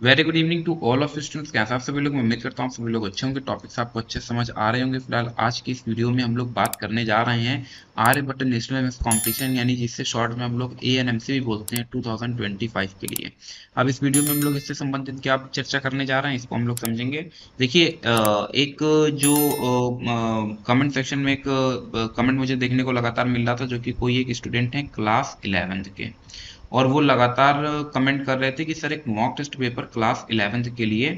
Very good evening to all of students. कैसा आप सभी लोग? मैं उम्मीद करता हूँ सभी लोग अच्छे होंगे। टॉपिक्स आपको अच्छे समझ आ रहे होंगे। फिलहाल आज की इस वीडियो में हम लोग बात करने जा रहे हैं आर्यभट्ट नेशनल एमएस कॉम्पिटिशन, यानी जिससे शॉर्ट में हम लोग एएनएमसी भी बोलते हैं, 2025 के लिए। अब इस वीडियो में हम लोग इससे संबंधित क्या चर्चा करने जा रहे हैं, इसको हम लोग समझेंगे। देखिए, एक जो कमेंट सेक्शन में एक कमेंट मुझे देखने को लगातार मिल रहा था, जो कि कोई एक स्टूडेंट है क्लास 11th के, और वो लगातार कमेंट कर रहे थे कि सर एक mock test paper class 11th के लिए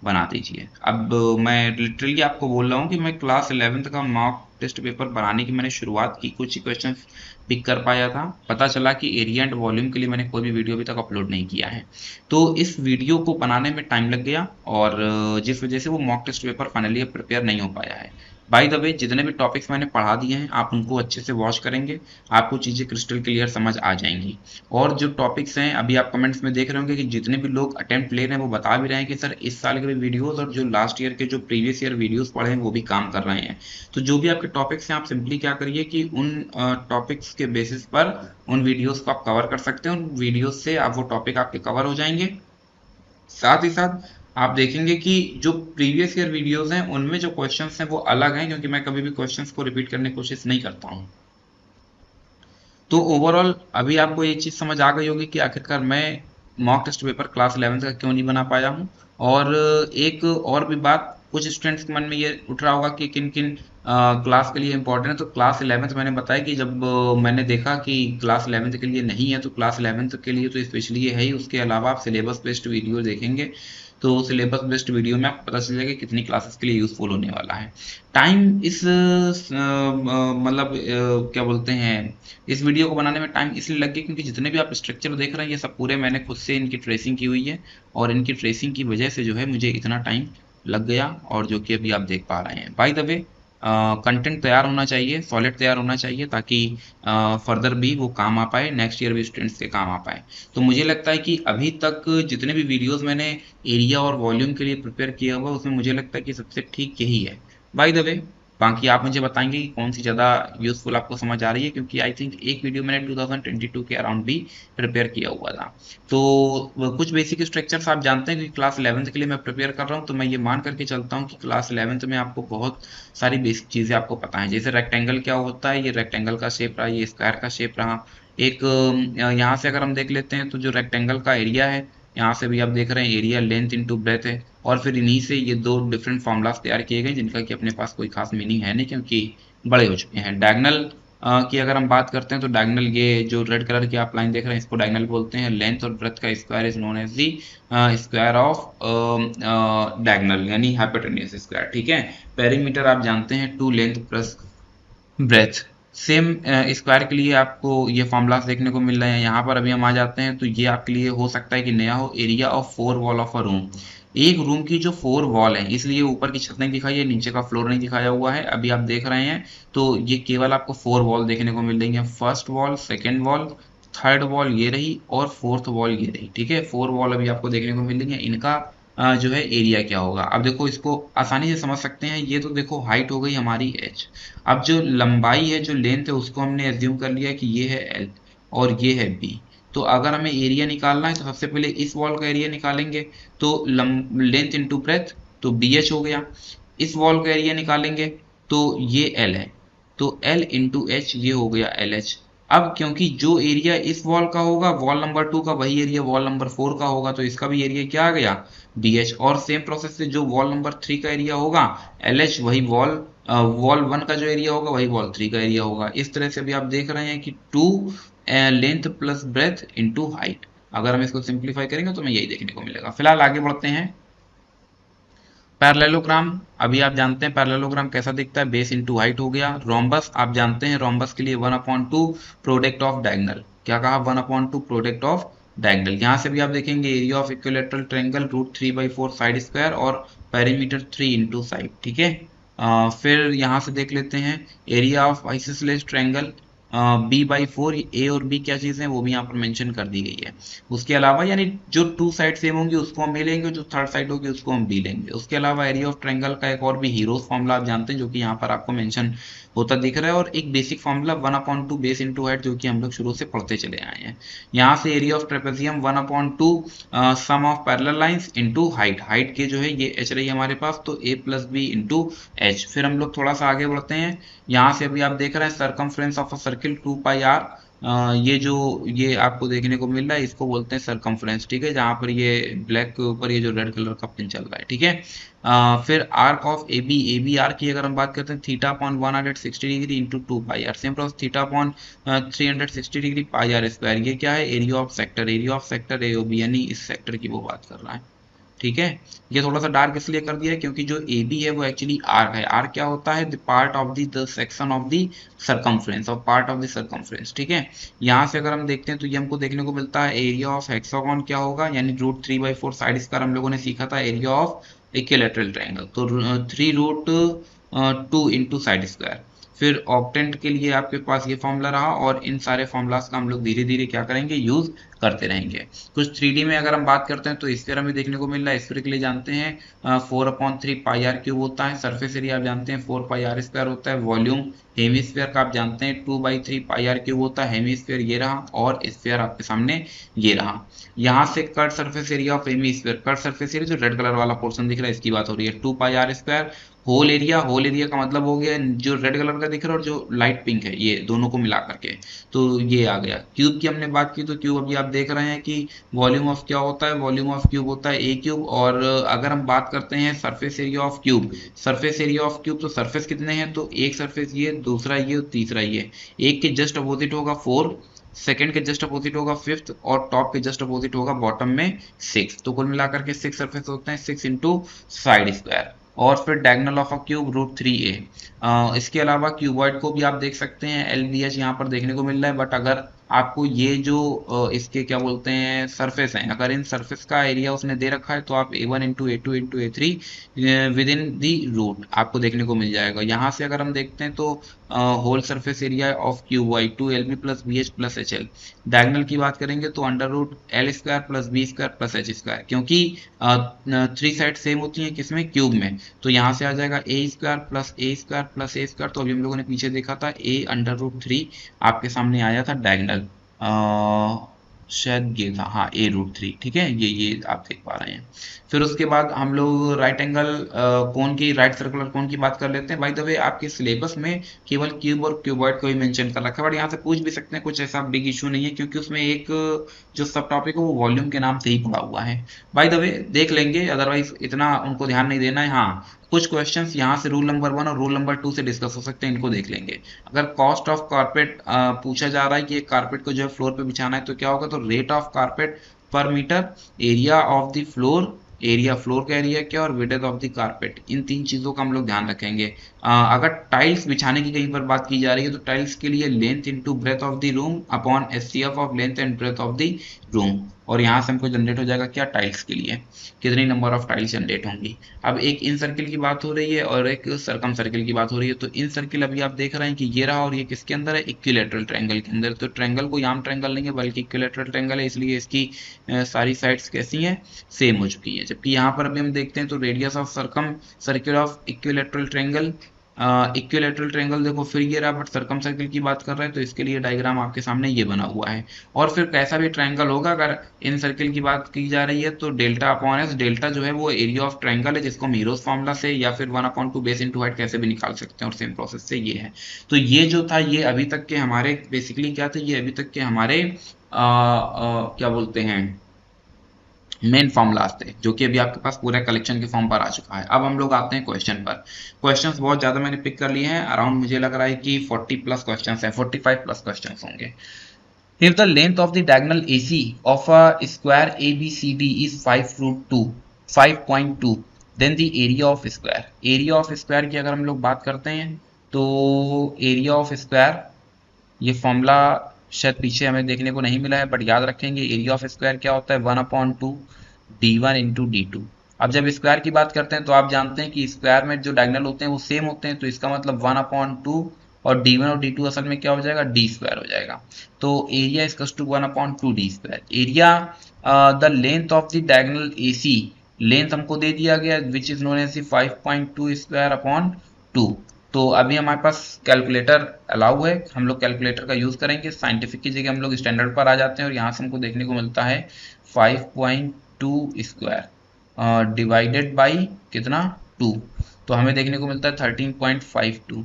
बना दीजिए। अब मैं लिटरली आपको बोल रहा हूँ कि मैं क्लास 11th का मॉक टेस्ट पेपर बनाने की मैंने शुरुआत की, कुछ ही क्वेश्चंस पिक कर पाया था। पता चला कि एरिया एंड वॉल्यूम के लिए मैंने कोई भी वीडियो अभी तक अपलोड नहीं किया है, तो इस वीडियो को बनाने में टाइम लग गया, और जिस वजह से वो mock test paper finally prepare नहीं हो पाया है। बाय द वे, जितने भी टॉपिक्स मैंने पढ़ा दिए हैं आप उनको अच्छे से वॉच करेंगे, आपको चीज़ें क्रिस्टल क्लियर समझ आ जाएंगी। और जो टॉपिक्स हैं, अभी आप कमेंट्स में देख रहे होंगे कि जितने भी लोग अटेम्प्ट ले रहे हैं वो बता भी रहे हैं कि सर इस साल के भी वीडियोस और जो लास्ट ईयर के जो प्रीवियस ईयर वीडियोस पढ़े हैं वो भी काम कर रहे हैं। तो जो भी आपके टॉपिक्स हैं, आप सिंपली क्या करिए कि उन टॉपिक्स के बेसिस पर उन वीडियोस को आप कवर कर सकते हैं। उन वीडियोस से आप वो टॉपिक आपके कवर हो जाएंगे। साथ ही साथ आप देखेंगे कि जो प्रीवियस ईयर वीडियोस हैं उनमें जो क्वेश्चंस हैं वो अलग हैं, क्योंकि मैं कभी भी क्वेश्चंस को रिपीट करने की कोशिश नहीं करता हूँ। तो ओवरऑल अभी आपको ये चीज़ समझ आ गई होगी कि आखिरकार मैं mock test paper class 11th का क्यों नहीं बना पाया हूँ। और एक और भी बात, कुछ स्टूडेंट्स के मन में ये उठ रहा होगा कि किन किन क्लास के लिए इंपॉर्टेंट है। तो क्लास 11th मैंने बताया कि जब मैंने देखा कि क्लास 11th के लिए नहीं है, तो क्लास 11th के लिए तो स्पेशली ये है ही। उसके अलावा आप सिलेबस बेस्ड वीडियो देखेंगे तो सिलेबस बेस्ड वीडियो में आपको पता चल जाएगा कितनी क्लासेस के लिए यूजफुल होने वाला है। टाइम इस मतलब क्या बोलते हैं, इस वीडियो को बनाने में टाइम इसलिए लग गया क्योंकि जितने भी आप स्ट्रक्चर देख रहे हैं ये सब पूरे मैंने खुद से इनकी ट्रेसिंग की हुई है, और इनकी ट्रेसिंग की वजह से जो है मुझे इतना टाइम लग गया, और जो कि अभी आप देख पा रहे हैं। बाय द वे, कंटेंट तैयार होना चाहिए, सॉलिड तैयार होना चाहिए, ताकि फर्दर भी वो काम आ पाए, नेक्स्ट ईयर भी स्टूडेंट्स के काम आ पाए। तो मुझे लगता है कि अभी तक जितने भी वीडियोस मैंने एरिया और वॉल्यूम के लिए प्रिपेयर किया हुआ उसमें मुझे लगता है कि सबसे ठीक यही है। बाय द वे, बाकी आप मुझे बताएंगे कि कौन सी ज़्यादा यूज़फुल आपको समझ आ रही है, क्योंकि आई थिंक एक वीडियो मैंने 2022 के अराउंड भी प्रिपेयर किया हुआ था। तो कुछ बेसिक स्ट्रक्चर्स आप जानते हैं कि क्लास 11th के लिए मैं प्रिपेयर कर रहा हूँ, तो मैं ये मान करके चलता हूँ कि क्लास 11th में आपको बहुत सारी बेसिक चीज़ें आपको पता है। जैसे रेक्टेंगल क्या होता है, ये रेक्टेंगल का शेप रहा, ये स्क्वायर का शेप रहा। एक यहाँ से अगर हम देख लेते हैं तो जो रेक्टेंगल का एरिया है, यहाँ से भी आप देख रहे हैं एरिया लेंथ इनटू ब्रेथ है। और फिर इन्हीं से ये दो डिफरेंट फार्मूलाज तैयार किए गए, जिनका कि अपने पास कोई खास मीनिंग है नहीं, क्योंकि बड़े हो चुके हैं। डायगनल की अगर हम बात करते हैं तो डायगनल, ये जो रेड कलर की आप लाइन देख रहे हैं इसको डायगनल बोलते हैं। लेंथ और ब्रेथ का square is known as the square of diagonal, यानी हाइपोटेन्यूज स्क्वायर। ठीक है। पेरीमीटर आप जानते हैं, two length plus breadth. Same square के लिए आपको ये फॉर्मूलाज देखने को मिल रहे हैं। यहाँ पर अभी हम आ जाते हैं तो ये आपके लिए हो सकता है कि नया हो, area of four wall of a room. एक रूम की जो फोर वॉल है, इसलिए ऊपर की छत नहीं दिखाई है, नीचे का फ्लोर नहीं दिखाया हुआ है, अभी आप देख रहे हैं। तो ये केवल आपको फोर वॉल देखने को मिल रही है। First wall, second wall, third wall ये रही, और फोर्थ वॉल ये रही। ठीक है, फोर वॉल अभी आपको देखने को मिल रही है। इनका जो है एरिया क्या होगा, अब देखो इसको आसानी से समझ सकते हैं। ये तो देखो हाइट हो गई हमारी h। अब जो लंबाई है, जो लेंथ है, उसको हमने एज्यूम कर लिया कि ये है l और ये है b। तो अगर हमें एरिया निकालना है तो सबसे पहले इस वॉल का एरिया निकालेंगे, तो लेंथ इंटू ब्रेथ, तो bh हो गया। इस वॉल का एरिया निकालेंगे तो ये l है, तो l इंटू एच, ये हो गया LH। अब क्योंकि जो एरिया इस वॉल का होगा वॉल नंबर 2 का, वही एरिया वॉल नंबर 4 का होगा, तो इसका भी एरिया क्या आ गया, BH। और सेम प्रोसेस से जो वॉल नंबर 3 का एरिया होगा LH, वही वॉल 1 का जो एरिया होगा वही वॉल 3 का एरिया होगा। इस तरह से अभी आप देख रहे हैं कि two length plus breadth into height. अगर हम इसको सिंप्लीफाई करेंगे तो हमें यही देखने को मिलेगा। फिलहाल आगे बढ़ते हैं। पैरेललोग्राम, अभी आप जानते हैं पैरेललोग्राम कैसा दिखता है, बेस इंटू हाइट हो गया। रोम्बस, आप जानते हैं रोम्बस के लिए 1/2 प्रोडक्ट ऑफ डायगनल। क्या कहा, 1/2 प्रोडक्ट ऑफ डायगनल। यहाँ से भी आप देखेंगे area of equilateral triangle √3/4 side square, और पेरीमीटर 3 इंटू साइड। ठीक है। फिर यहाँ से देख लेते हैं area of isosceles triangle B/4। ए और बी क्या चीज़ है वो भी यहाँ पर मेंशन कर दी गई है। उसके अलावा यानी जो टू साइड सेम होंगी उसको हम ए लेंगे, जो थर्ड साइड होगी उसको हम बी लेंगे। उसके अलावा एरिया ऑफ ट्रायंगल का एक और भी हीरोज फॉर्मूला आप जानते हैं, जो कि यहाँ पर आपको मेंशन होता दिख रहा है, और एक basic formula 1/2 base into height जो कि हम लोग शुरू से पढ़ते चले आए हैं। यहाँ से area of trapezium 1/2 sum of parallel lines into height, height के जो है ये एच रही है हमारे पास, तो a plus B into H. फिर हम लोग थोड़ा सा आगे बढ़ते हैं, यहाँ से अभी आप देख रहे हैं circumference of a circle 2πr, ये जो ये आपको देखने को मिल रहा है इसको बोलते हैं सरकमफ्रेंस, ठीक है, जहां पर ये ब्लैक के ऊपर ये जो रेड कलर का पिन चल रहा है, ठीक है। फिर arc of A B R की अगर हम बात करते हैं theta upon 160 degree into 2πr, same process theta upon 360 degree pi R square, ये क्या है area of sector A O B, यानी इस सेक्टर की वो बात कर रहा है, ठीक है। ये थोड़ा सा डार्क इसलिए कर दिया है क्योंकि जो ए बी है वो एक्चुअली आर्क है। आर्क क्या होता है, the part of the section of the circumference और पार्ट ऑफ द सरकमफ्रेंस, ठीक है। यहाँ से अगर हम देखते हैं तो ये हमको देखने को मिलता है एरिया ऑफ हेक्सागोन क्या होगा, यानी √3/4 साइड स्क्वायर हम लोगों ने सीखा था एरिया ऑफ इक्विलैटरल ट्रायंगल, तो 3√2 इंटू साइड स्क्वायर। फिर ऑक्टेंट के लिए आपके पास ये फॉर्मूला रहा, और इन सारे फॉर्मूलाज का हम लोग धीरे धीरे क्या करेंगे, यूज करते रहेंगे। कुछ 3D में अगर हम बात करते हैं तो स्फीयर हमें देखने को मिल रहा है, स्फीयर के लिए जानते हैं 4/3 पाई आर क्यूब होता है, सरफेस एरिया आप जानते हैं 4πr² होता है, वॉल्यूम हेमीस्फीयर का आप जानते हैं 2/3 पाई आर क्यूब होता है, हेमीस्फीयर ये रहा और स्फीयर आपके सामने ये रहा। यहाँ से cut surface area of hemisphere, cut surface area जो रेड कलर वाला पोर्शन दिख रहा है इसकी बात हो रही है, 2πr²। होल एरिया का मतलब हो गया जो रेड कलर का दिख रहा है और जो लाइट पिंक है, ये दोनों को मिला करके, तो ये आ गया। क्यूब की हमने बात की तो क्यूब अभी आप देख रहे हैं कि वॉल्यूम ऑफ क्या होता है, वॉल्यूम ऑफ क्यूब होता है ए क्यूब। और अगर हम बात करते हैं सरफेस एरिया ऑफ क्यूब, तो सरफेस कितने हैं, तो एक सरफेस ये, दूसरा ये और तीसरा ये, एक के जस्ट अपोजिट होगा 4, सेकंड के जस्ट अपोजिट होगा 5th, और टॉप के जस्ट अपोजिट होगा बॉटम में 6, तो कुल मिलाकर के 6 सरफेस होते हैं, 6 इंटू साइड स्क्वायर। और फिर diagonal of a cube √3a। इसके अलावा क्यूबॉइड को भी आप देख सकते हैं, LBH यहाँ पर देखने को मिल रहा है, बट अगर आपको ये जो इसके क्या बोलते हैं सरफेस हैं, अगर इन सरफेस का एरिया उसने दे रखा है तो आप A1 into A2 into A3 within the root आपको देखने को मिल जाएगा। यहाँ से अगर हम देखते हैं तो whole surface area of cuboid 2LB plus BH plus HL। Diagonal की बात करेंगे तो √L² plus B² plus H², क्योंकि 3 साइड सेम होती हैं किसमें, क्यूब में, तो यहाँ से आ जाएगा A² plus A² plus A²। तो अभी हम लोगों ने पीछे देखा था A√3 आपके सामने आया था डायगोनल, शायद ये था, हाँ A√3, ठीक है, ये आप देख पा रहे हैं। फिर उसके बाद हम लोग राइट एंगल कोन की, राइट सर्कुलर कोन की बात कर लेते हैं। बाय द वे आपके सिलेबस में केवल क्यूब और क्यूबॉइड को ही मेंशन कर रखा है, बट यहाँ से पूछ भी सकते हैं, कुछ ऐसा बिग इशू नहीं है, क्योंकि उसमें एक जो सब टॉपिक है वो वॉल्यूम के नाम से ही पड़ा हुआ है। बाय द वे देख लेंगे, अदरवाइज इतना उनको ध्यान नहीं देना है। हाँ, कुछ क्वेश्चंस यहाँ से रूल नंबर 1 और रूल नंबर 2 से डिस्कस हो सकते हैं, इनको देख लेंगे। अगर कॉस्ट ऑफ कारपेट पूछा जा रहा है कि एक कारपेट को जो है फ्लोर पे बिछाना है तो क्या होगा, तो rate of carpet per metre, area of the floor, floor का एरिया क्या, और विड्थ ऑफ द कारपेट, इन 3 चीजों का हम लोग ध्यान रखेंगे। अगर टाइल्स बिछाने की कहीं पर बात की जा रही है तो टाइल्स के लिए length into breadth of the room upon SCF of length and breadth of the room, और यहाँ से हमको जनरेट हो जाएगा क्या, टाइल्स के लिए कितनी नंबर ऑफ टाइल्स जनरेट होंगी। अब एक इन सर्किल की बात हो रही है और एक सरकम सर्किल की बात हो रही है। तो इन सर्किल अभी आप देख रहे हैं कि ये रहा, और ये किसके अंदर है, इक्विलैटरल ट्रायंगल के अंदर। तो ट्रायंगल को याम ट्रायंगल नहीं है बल्कि इक्विलैटरल ट्रायंगल है, इसलिए इसकी सारी साइड्स कैसी हैं, सेम हो चुकी है। जबकि यहाँ पर अभी हम देखते हैं तो radius of circumcircle of equilateral triangle, देखो फिर ये रहा, बट सर्कम सर्किल की बात कर रहे हैं तो इसके लिए डायग्राम आपके सामने ये बना हुआ है। और फिर कैसा भी ट्रायंगल होगा, अगर इन सर्किल की बात की जा रही है तो डेल्टा अपॉन एस, डेल्टा जो है वो एरिया ऑफ ट्रायंगल है, जिसको हम हीरोज फॉर्मूला से या फिर 1/2 बेस इंटू हाइट कैसे भी निकाल सकते हैं, और सेम प्रोसेस से ये है। तो ये जो था ये अभी तक के हमारे बेसिकली क्या थे, ये अभी तक के हमारे क्या बोलते हैं मेन फॉर्मूलाज थे, जो कि अभी आपके पास पूरा कलेक्शन के फॉर्म पर आ चुका है। अब हम लोग आते हैं क्वेश्चन पर। क्वेश्चंस बहुत ज्यादा मैंने पिक कर लिए हैं, अराउंड मुझे लग रहा है कि 40 प्लस क्वेश्चंस हैं, 45 प्लस क्वेश्चंस होंगे। If the length of the diagonal AC of a square ABCD is 5.2, then the area of square, area of square की अगर हम लोग बात करते हैं तो area of square, ये फॉर्मूला शायद पीछे हमें देखने को नहीं मिला है, बट याद रखेंगे एरिया ऑफ स्क्वायर क्या होता है, 1/2 D1 इंटू D2। अब जब स्क्वायर की बात करते हैं तो आप जानते हैं कि स्क्वायर में जो डायगोनल होते हैं वो सेम होते हैं, तो इसका मतलब 1/2 और D1 और D2 असल में क्या हो जाएगा, D² हो जाएगा। तो area is to 1/2 D²। Area the length of the diagonal AC, length हमको दे दिया गया which is known as 5.2 square upon 2। तो अभी हमारे पास कैलकुलेटर अलाउ है, हम लोग कैलकुलेटर का यूज़ करेंगे। साइंटिफिक की जगह हम लोग स्टैंडर्ड पर आ जाते हैं और यहाँ से हमको देखने को मिलता है 5.2 स्क्वायर डिवाइडेड बाई कितना 2, तो हमें देखने को मिलता है 13.52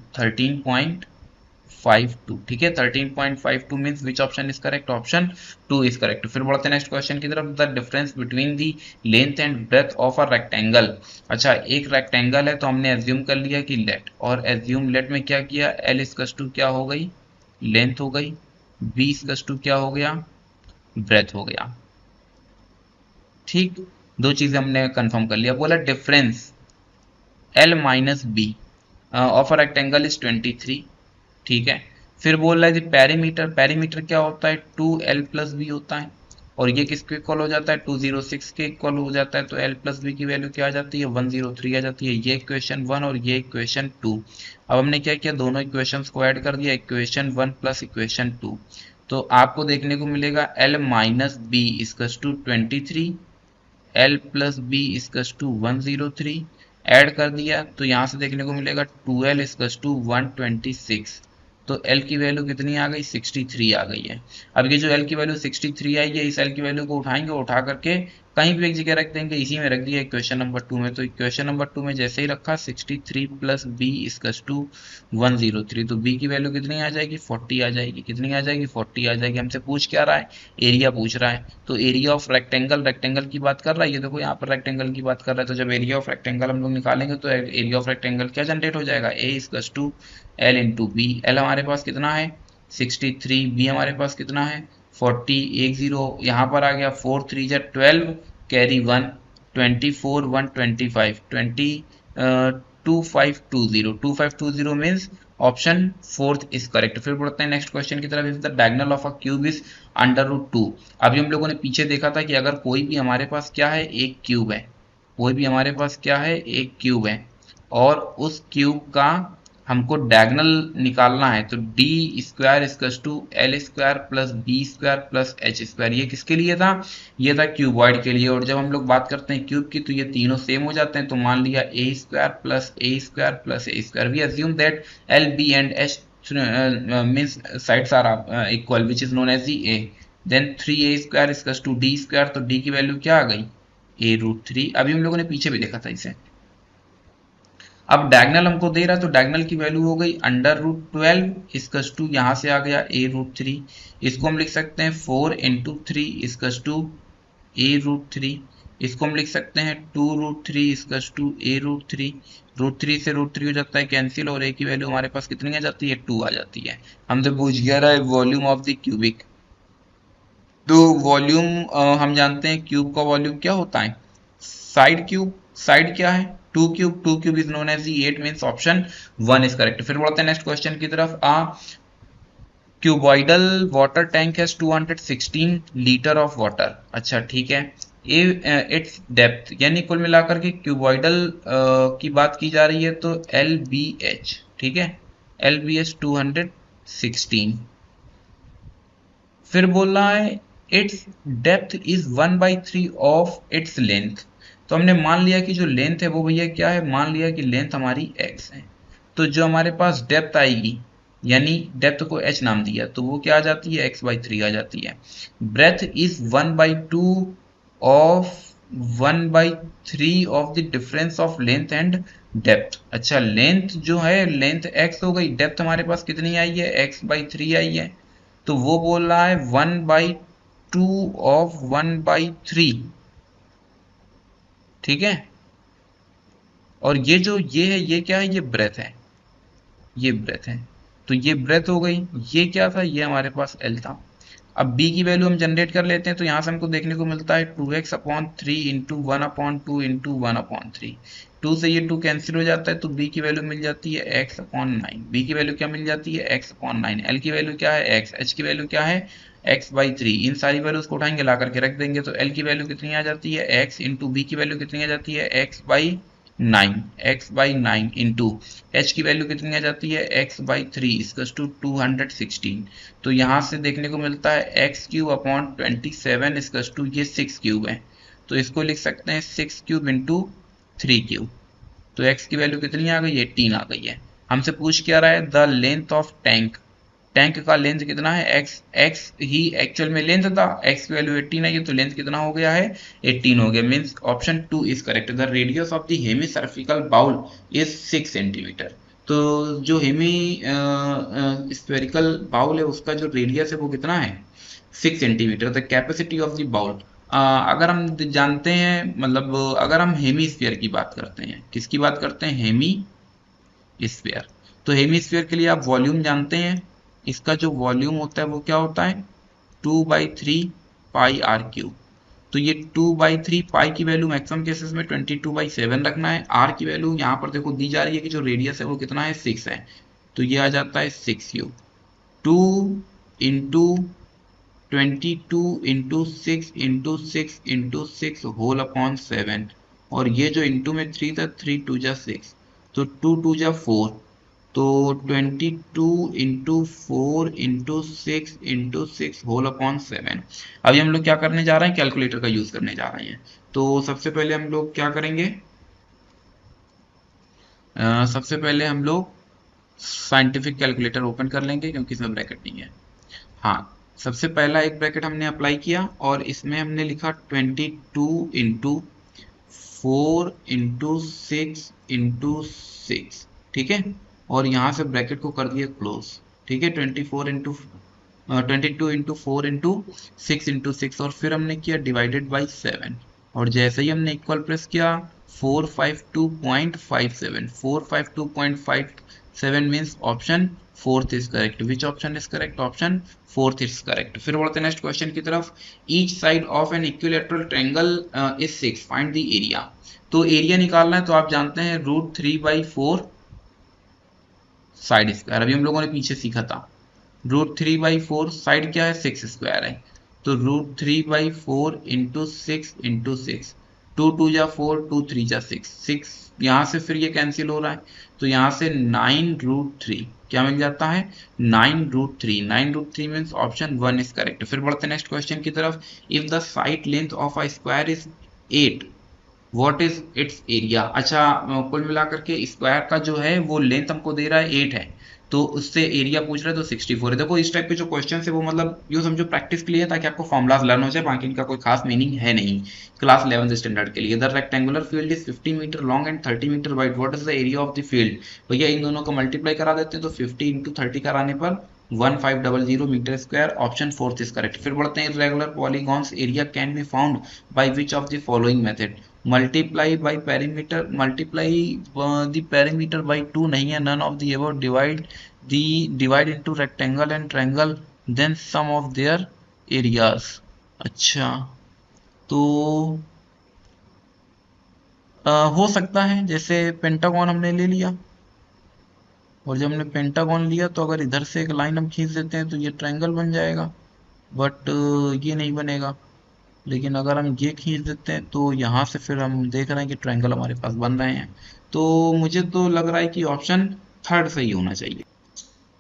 ठीक है। 13.52 means which option is correct, option 2 is correct. फिर बढ़ते हैं नेक्स्ट क्वेश्चन की तरफ। The difference between the length and breadth of a rectangle. अच्छा, एक रेक्टेंगल है तो हमने एज्यूम कर लिया कि लेट, और एज्यूम लेट में क्या किया, एल इज टू क्या हो गई, लेंथ हो गई, बी इज टू क्या हो गया, ब्रेथ हो गया। ठीक, दो चीजें हमने कंफर्म कर लिया। बोला difference L minus B of a rectangle is 23, ठीक है। फिर बोल रहा है जी पेरीमीटर, पेरीमीटर क्या होता है 2l प्लस बी होता है, और ये किसके इक्वल हो जाता है 206 के इक्वल हो जाता है, तो l प्लस बी की वैल्यू क्या आ जाती है 103 आ जाती है। ये इक्वेशन 1 और ये इक्वेशन 2। अब हमने क्या किया, दोनों इक्वेशंस को ऐड कर दिया, इक्वेशन 1 प्लस इक्वेशन 2। तो आपको देखने को मिलेगा l माइनस बी इजकस टू 23, एल प्लस बी इजकस टू 103, ऐड कर दिया तो यहाँ से देखने को मिलेगा 2l इजकस टू 126, तो L की वैल्यू कितनी आ गई 63 आ गई है। अब ये जो L की वैल्यू 63 आई है, इस L की वैल्यू को उठाएंगे, उठा करके कहीं भी एक जगह रख देंगे, इसी में रख दिया इक्वेशन नंबर 2 में। तो इक्वेशन नंबर 2 में जैसे ही रखा 63 प्लस बी इजकस टू 103, तो बी की वैल्यू कितनी आ जाएगी 40 आ जाएगी। कितनी आ जाएगी 40 आ जाएगी। हमसे पूछ क्या रहा है, एरिया पूछ रहा है, तो एरिया ऑफ रेक्टेंगल, रेक्टेंगल की बात कर रहा है, ये देखो यहाँ पर रेक्टेंगल की बात कर रहा है। तो जब एरिया ऑफ रेक्टेंगल हम लोग निकालेंगे तो एरिया ऑफ रेक्टेंगल क्या जनरेट हो जाएगा, ए इजकस to L into B. L हमारे पास कितना है 63, बी हमारे पास कितना है 40, एक जीरो यहाँ पर आ गया, 4 3 जा 12, carry 1, 24 1 25 20 2520 means option fourth is correct. फिर बढ़ते हैं नेक्स्ट क्वेश्चन की तरफ। Is the diagonal of a cube is √2। अभी हम लोगों ने पीछे देखा था कि अगर कोई भी हमारे पास क्या है, एक क्यूब है, कोई भी हमारे पास क्या है, एक क्यूब है, और उस क्यूब का हमको डायगोनल निकालना है, तो डी स्क्वायर इजकस to L square plus B square plus H square. ये किसके लिए था, ये था क्यूबॉइड के लिए। और जब हम लोग बात करते हैं क्यूब की तो ये तीनों सेम हो जाते हैं, तो मान लिया A square plus A square plus A square. We assume that L B and H means sides are equal which is known as the A. Then 3a square इजकस टू डी स्क्वायर, तो D की value क्या आ गई a√3। अभी हम लोगों ने पीछे भी देखा था इसे। अब डायगनल हमको दे रहा है तो डायगनल की वैल्यू हो गई √12 इसकस टू यहाँ से आ गया a√3। इसको हम लिख सकते हैं 4 इंटू 3 इसकस टू a√3। इसको हम लिख सकते हैं 2√3 इसकस टू a√3। √3 से √3 हो जाता है कैंसिल, और a की वैल्यू हमारे पास कितनी आ जाती है 2 आ जाती है। हमसे पूछ गया रहा है वॉल्यूम ऑफ द क्यूबिक। तो वॉल्यूम हम जानते हैं क्यूब का वॉल्यूम क्या होता है, साइड क्यूब। साइड क्या है 2 cube, 2 cube is known as the 8 means option 1 is correct. फिर बढ़ते हैं नेक्स्ट क्वेश्चन की तरफ। Cuboidal water tank has 216 litre of water. अच्छा ठीक है, इट्स डेप्थ, यानी कुल मिलाकर के क्यूबॉइडल की बात की जा रही है, तो LBH, ठीक है, LBH 216। फिर बोल रहा है it's depth is 1/3 of its length. तो हमने मान लिया कि जो लेंथ है वो भैया क्या है, मान लिया कि लेंथ हमारी x है, तो जो हमारे पास डेप्थ आएगी, यानी डेप्थ को h नाम दिया, तो वो क्या आ जाती है x/3 आ जाती है। Breadth is 1/2 of 1/3 of the difference of length and depth. अच्छा, लेंथ जो है लेंथ x हो गई, डेप्थ हमारे पास कितनी आई है x/3 आई है, तो वो बोल रहा है 1/2 ऑफ 1/3, ठीक है। और ये जो ये है ये क्या है, ये ब्रेथ है, ये ब्रेथ है, तो ये ब्रेथ हो गई। ये क्या था, ये हमारे पास एल था। अब b की वैल्यू हम जनरेट कर लेते हैं, तो यहाँ से हमको देखने को मिलता है 2x/3 इंटू 1/2 इंटू 1/3। 2 से ये 2 कैंसिल हो जाता है, तो b की वैल्यू मिल जाती है x/9। b की वैल्यू क्या मिल जाती है x/9। l की वैल्यू क्या है x, h की वैल्यू क्या है x/3। इन सारी वैल्यूज को उठाएंगे ला करके रख देंगे, तो l की वैल्यू कितनी आ जाती है x इंटू b की वैल्यू कितनी आ जाती है x/9 इंटू h की वैल्यू कितनी आ जाती है x/3 इसकस टू 216। तो यहाँ से देखने को मिलता है x³/27 इसकस टू ये 6 क्यूब है, तो इसको लिख सकते हैं 6 क्यूब इंटू 3 क्यूब। तो x की वैल्यू कितनी आ गई 18 आ गई है। हमसे पूछ क्या रहा है, the length of tank, tank का लेंथ कितना है, एक्स, एक्स ही एक्चुअल में लेंथ था, एक्स की वैल्यू 18 है, तो लेंथ कितना हो गया है, 18 हो गया, means option 2 is correct. The radius of the hemispherical bowl is 6 centimetre. तो जो हेमी स्फेरिकल बाउल है उसका जो रेडियस है वो कितना है, 6 centimetre. The capacity of the bowl, अगर हम जानते हैं, मतलब अगर हम हेमी स्फीयर की बात करते हैं, किसकी बात करते हैं, हेमी स्फीयर, तो हेमी स्फीयर के लिए आप वॉल्यूम जानते हैं, इसका जो वॉल्यूम होता है वो क्या होता है, 2/3 पाई आर क्यूब। तो ये 2/3 पाई की वैल्यू मैक्सिमम केसेस में 22/7 रखना है। आर की वैल्यू यहाँ पर देखो दी जा रही है कि जो रेडियस है वो कितना है, 6 है, तो ये आ जाता है 6 cube, 2 into 22 into 6 whole upon 7, और ये जो इंटू में 3 था, 3 2 जा 6, तो 2 2 जा 4, तो 22 इंटू 4 इंटू 6 होल अपॉन 7। अभी हम लोग क्या करने जा रहे हैं, कैलकुलेटर का यूज करने जा रहे हैं। तो सबसे पहले हम लोग क्या करेंगे, सबसे पहले हम लोग साइंटिफिक कैलकुलेटर ओपन कर लेंगे क्योंकि इसमें ब्रैकेट नहीं है। हाँ, सबसे पहला एक ब्रैकेट हमने अप्लाई किया और इसमें हमने लिखा 22 इंटू 4 इंटू 6 इंटू 6, ठीक है, और यहाँ से ब्रैकेट को कर दिया क्लोज, ठीक है, 22 इंटू 4 इंटू 6 इंटू 6, और फिर हमने किया डिवाइडेड बाई 7, और जैसे ही हमने इक्वल प्रेस किया 452.57, 452.57 means option fourth is correct. Which option is correct, option fourth is correct. फिर बढ़ते हैं नेक्स्ट क्वेश्चन की तरफ। Each side of an equilateral triangle is 6, find the area. तो एरिया निकालना है तो आप जानते हैं √3/4 साइड स्क्वायर, अभी हम लोगों ने पीछे सीखा था। √3/4 साइड क्या है, 6 स्क्वायर है, तो √3/4 इंटू 6 इंटू 6, 2 2 जा 4, 2 3 जा 6, 6 यहाँ से फिर ये कैंसिल हो रहा है, तो यहाँ से 9√3 क्या मिल जाता है, 9√3, 9√3 मीन्स ऑप्शन 1 इज करेक्ट। फिर बढ़ते हैं नेक्स्ट क्वेश्चन की तरफ। If the side length of a square is 8, what is it's area. अच्छा, कुल मिलाकर के स्क्वायर का जो है वो लेंथ हमको दे रहा है 8 है, तो उससे एरिया पूछ रहा है तो 64 है। देखो इस टाइप के जो क्वेश्चन है वो मतलब यूँ समझो प्रैक्टिस के लिए है, ताकि आपको फॉर्मुलाज लर्न हो जाए, बाकी इनका कोई खास मीनिंग है नहीं क्लास 11th स्टैंडर्ड के लिए। The rectangular field is 50 metre long and 30 metre wide, what is the area of the field. भैया इन दोनों को मल्टीप्लाई करा देते हैं तो 50 इंटू 30 कराने पर 1500 metre square, option fourth is correct. फिर बढ़ते हैं irregular polygons area can be found by which of the following method. Multiply by perimeter, multiply the perimeter by 2 नहीं है, none of the above, divide into rectangle and triangle then sum of their areas। अच्छा, तो हो सकता है जैसे pentagon हमने ले लिया, और जब हमने पेंटागन लिया तो अगर इधर से एक लाइन हम खींच देते हैं तो ये ट्रायंगल बन जाएगा, बट ये नहीं बनेगा। लेकिन अगर हम ये खींच देते हैं तो यहाँ से फिर हम देख रहे हैं कि ट्रायंगल हमारे पास बन रहे हैं, तो मुझे तो लग रहा है कि ऑप्शन थर्ड सही होना चाहिए,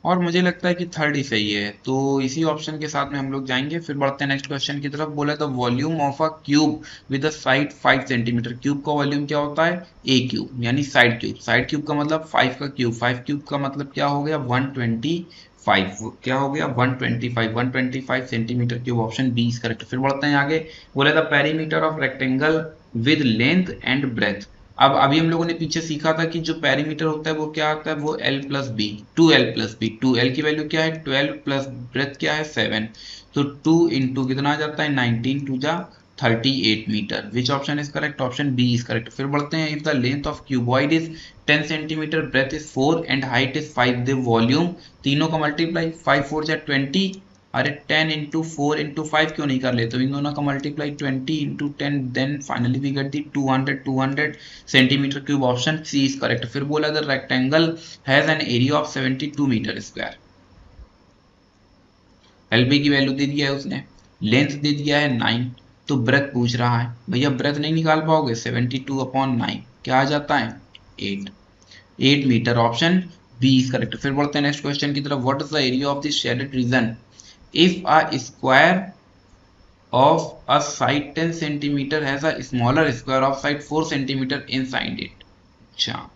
और मुझे लगता है कि थर्ड ही सही है, तो इसी ऑप्शन के साथ में हम लोग जाएंगे। फिर बढ़ते हैं नेक्स्ट क्वेश्चन की तरफ। बोला the volume of a cube with a side 5 centimetre, cube का वॉल्यूम क्या होता है, ए क्यूब, यानी साइड क्यूब, साइड क्यूब का मतलब 5 का क्यूब, 5 क्यूब का मतलब क्या हो गया, 125, क्या हो गया 125 centimetre cube, option B is correct. फिर बढ़ते हैं आगे। बोले the perimeter of rectangle with length and breadth. अब अभी हम लोगों ने पीछे सीखा था कि जो पेरीमीटर होता है वो क्या होता है, वो L plus B, 2L+B, 2L की वैल्यू क्या है 12 प्लस ब्रेथ क्या है 7, तो 2 इंटू कितना आ जाता है 19, 2 जा 38 metre. Which option is correct, option B is correct. फिर बढ़ते हैं। If the length of cuboid is 10 centimetre, breadth is 4 and height is 5, the volume, तीनों का मल्टीप्लाई, 5 4 जा 20, अरे 10 इंटू 4 इंटू 5 क्यों नहीं कर लेते, तो इन दोनों का multiply 20 into 10, then finally we get the 200 centimetre cube, option C is correct. फिर बोला the rectangle has an area of 72 metre square, LB की वैल्यू दे दिया है उसने, लेंथ दे दिया है 9, तो ब्रेथ पूछ रहा है, भैया ब्रेथ नहीं निकाल पाओगे, 72/9 क्या आ जाता है 8, 8 metre, option B is correct. फिर बढ़ते हैं नेक्स्ट क्वेश्चन की तरफ। What is the area of the shaded region if a square of a side 10 centimeter has a smaller square of side 4 centimeter inside it। अच्छा,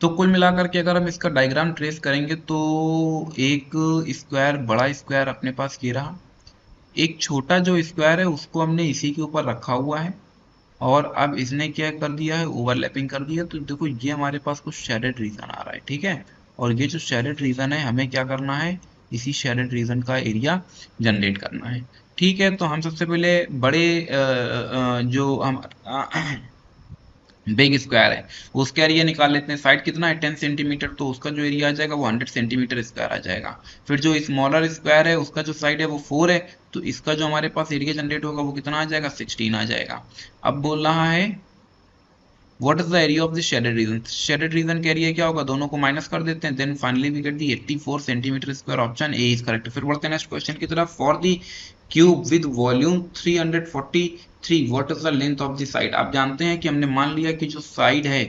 तो कुल मिलाकर के अगर हम इसका डायग्राम ट्रेस करेंगे तो एक स्क्वायर, बड़ा स्क्वायर अपने पास ये रहा, एक छोटा जो स्क्वायर है उसको हमने इसी के ऊपर रखा हुआ है, और अब इसने क्या कर दिया है, ओवरलैपिंग कर दिया। तो देखो ये हमारे पास कुछ शेडेड रीजन आ रहा है, ठीक है। और ये जो शेडेड रीजन है हमें क्या करना है, इसी शेडेड रीजन का एरिया जनरेट करना है, ठीक है। तो हम सबसे पहले बड़े जो हम बिग स्क्वायर है उसका एरिया निकाल लेते हैं। साइड कितना है 10 सेंटीमीटर, तो उसका जो एरिया आ जाएगा वो 100 सेंटीमीटर स्क्वायर आ जाएगा। फिर जो स्मॉलर स्क्वायर है उसका जो साइड है वो 4 है, तो इसका जो हमारे पास एरिया जनरेट होगा वो कितना आ जाएगा, 16 आ जाएगा। अब बोल रहा है what is the area of the shaded region, shaded region का एरिया क्या होगा, दोनों को माइनस कर देते हैं, then finally we get the 84 centimetre square, option A is correct. फिर बढ़ते हैं नेक्स्ट क्वेश्चन की तरफ। For the cube with volume 343 what is the length of the side. आप जानते हैं कि हमने मान लिया कि जो साइड है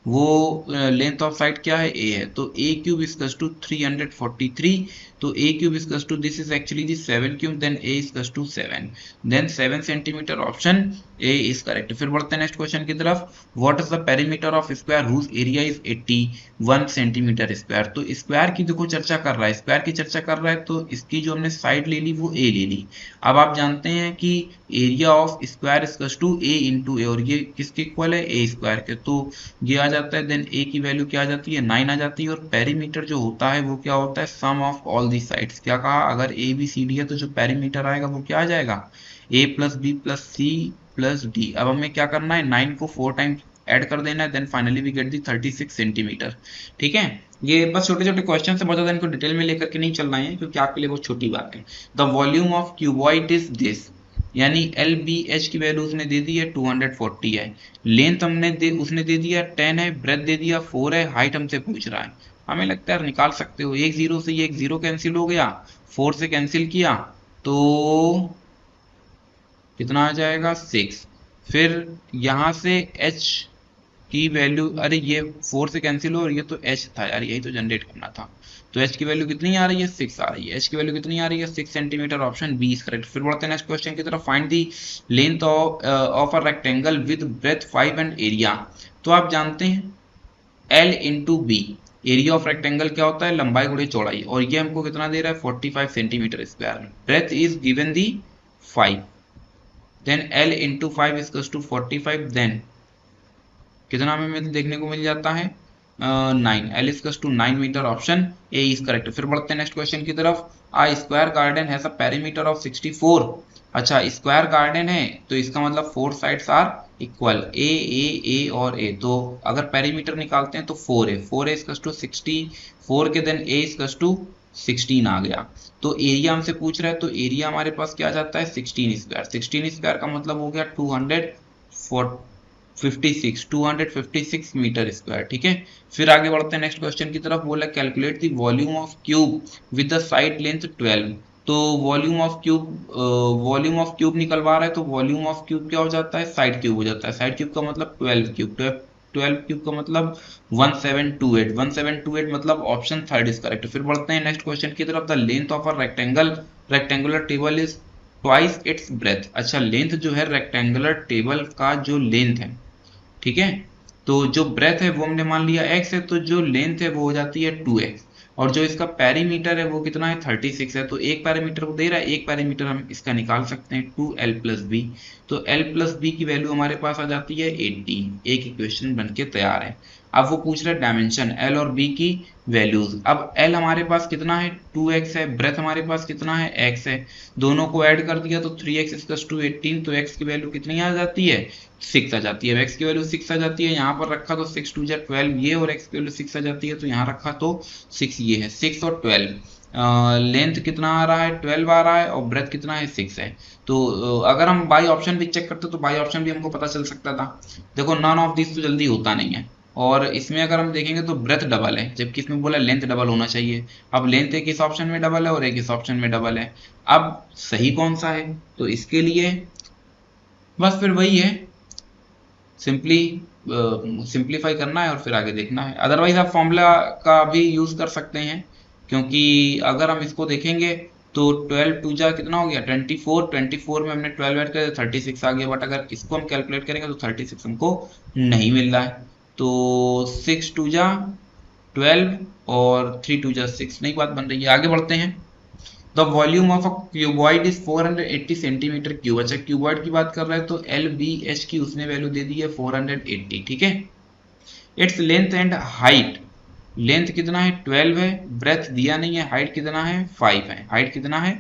वो लेंथ ऑफ साइड क्या है, ए है, तो ए क्यूब इज टू 343, तो A cube is to this is actually the 7 cube, then A is to 7, then 7 centimetre, option A is correct. फिर बढ़ते हैं नेक्स्ट क्वेश्चन की तरफ। What is the perimeter of square whose area is 81 centimetre square. तो square की देखो चर्चा कर रहा है, स्क्वायर की चर्चा कर रहा है, तो इसकी जो हमने साइड ले ली वो ए ले ली। अब आप जानते हैं कि area of square is to A into A, और ये किसके इक्वल है, ए स्क्वायर के, तो ये आ जाता है, देन ए की वैल्यू क्या आ जाती है, 9 आ जाती है। और पेरीमीटर जो होता है वो क्या होता है, सम ऑफ ऑल दी साइड्स। क्या कहा, अगर ए बी सी डी है तो जो पेरीमीटर आएगा वो क्या आ जाएगा, A plus B plus C plus D. अब हमें क्या करना है, 9 को 4 टाइम्स ऐड कर देना है, then finally we get the 36 centimetre, ठीक है। ये बस छोटे छोटे क्वेश्चन से, बहुत ज्यादा इनको डिटेल में लेकर के नहीं चलना है क्योंकि आपके लिए बहुत छोटी बात है। The volume of cuboid is this, यानी एल बी एच की वैल्यू उसने दे दी है 240 है, लेंथ उसने दे दिया 10 है, ब्रेथ दे दिया 4 है, हाइट हमसे पूछ रहा है। हमें लगता है निकाल सकते हो, एक जीरो से ये एक जीरो कैंसिल हो गया, 4 से कैंसिल किया तो कितना आ जाएगा 6। फिर यहां से h की वैल्यू, अरे ये 4 से कैंसिल हो, और ये तो h था यार, यही तो जनरेट करना था। तो h की वैल्यू कितनी आ रही है, 6 आ रही है, h की वैल्यू कितनी आ रही है, 6 centimetre, option B is correct. फिर बढ़ते हैं नेक्स्ट क्वेश्चन की तरफ। Find the length of a rectangle with breadth 5 and area. तो आप जानते हैं L into B, area of rectangle क्या होता है, लंबाई गुणे चौड़ाई, और ये हमको कितना दे रहा है 45 centimetre square, breadth is given the 5, then L into 5 is to 45, then कितना हमें देखने को मिल जाता है 9, L is to 9 metre, option A is correct. फिर बढ़ते हैं नेक्स्ट क्वेश्चन की तरफ। A square garden has a perimeter of 64। अच्छा स्क्वायर गार्डन है तो इसका मतलब 4 साइड्स आर इक्वल, ए और ए, तो अगर पेरीमीटर निकालते हैं तो 4 है, 4 है इज टू 64 के, देन ए इज टू 16 आ गया। तो एरिया हमसे पूछ रहा है, तो एरिया हमारे पास क्या आ जाता है 16 स्क्वायर, 16 स्क्वायर का मतलब हो गया 256 मीटर स्क्वायर, ठीक है। फिर आगे बढ़ते हैं नेक्स्ट क्वेश्चन की तरफ। बोला calculate the volume of cube with the side length 12। तो वॉल्यूम ऑफ क्यूब निकलवा रहा है, तो वॉल्यूम ऑफ क्यूब क्या हो जाता है, साइड क्यूब हो जाता है, साइड क्यूब का मतलब 12 क्यूब, 12 क्यूब का मतलब 1728, 1728 मतलब ऑप्शन थर्ड इज करेक्ट। फिर बढ़ते हैं नेक्स्ट क्वेश्चन की तरफ। The length of a rectangular table is twice its breath. अच्छा लेंथ जो है रेक्टेंगुलर टेबल का जो लेंथ है, ठीक है, तो जो ब्रेथ है वो हमने मान लिया x है, तो जो लेंथ है वो हो जाती है 2x, और जो इसका पेरीमीटर है वो कितना है 36 है। तो एक पैरामीटर को दे रहा है, एक पैरामीटर हम इसका निकाल सकते हैं 2l प्लस बी, तो l प्लस बी की वैल्यू हमारे पास आ जाती है 80। एक इक्वेशन बन के तैयार है। अब वो पूछ रहा है डायमेंशन l और b की वैल्यूज। अब l हमारे पास कितना है 2x है, ब्रेथ हमारे पास कितना है x है, दोनों को ऐड कर दिया तो 3x इक्वल्स टू 18, तो x की वैल्यू कितनी आ जाती है 6 आ जाती है। x की वैल्यू 6 आ जाती है, यहाँ पर रखा तो 6 2 12 ये, और x की वैल्यू 6 आ जाती है तो यहाँ रखा तो 6 ये है, 6 और 12। लेंथ कितना आ रहा है 12 आ रहा है, और ब्रेथ कितना है 6 है। तो अगर हम बाई ऑप्शन भी चेक करते तो बाई ऑप्शन भी हमको पता चल सकता था। देखो नॉन ऑफ दिस तो जल्दी होता नहीं है, और इसमें अगर हम देखेंगे तो ब्रेथ डबल है, जबकि इसमें बोला लेंथ डबल होना चाहिए। अब लेंथ एक इस ऑप्शन में डबल है और एक इस ऑप्शन में डबल है, अब सही कौन सा है, तो इसके लिए बस फिर वही है, सिंप्लीफाई करना है और फिर आगे देखना है। अदरवाइज आप फॉर्मूला का भी यूज कर सकते हैं, क्योंकि अगर हम इसको देखेंगे तो 12 टू जा कितना हो गया 24 में हमने 12 ऐड कर 36 आ गया, बट अगर इसको हम कैलकुलेट करेंगे तो 36 हमको नहीं मिल रहा है। तो 6 टू जा 12 और 3 टू जा 6, नई बात बन रही है। आगे बढ़ते हैं। The volume of a cuboid is 480 centimetre cube. अच्छा, क्यूबॉइड की बात कर रहा है तो एल बी एच की उसने वैल्यू दे दी है 480, ठीक है। Its length and height, length कितना है 12 है, ब्रेथ दिया नहीं है, हाइट कितना है 5 है, हाइट कितना है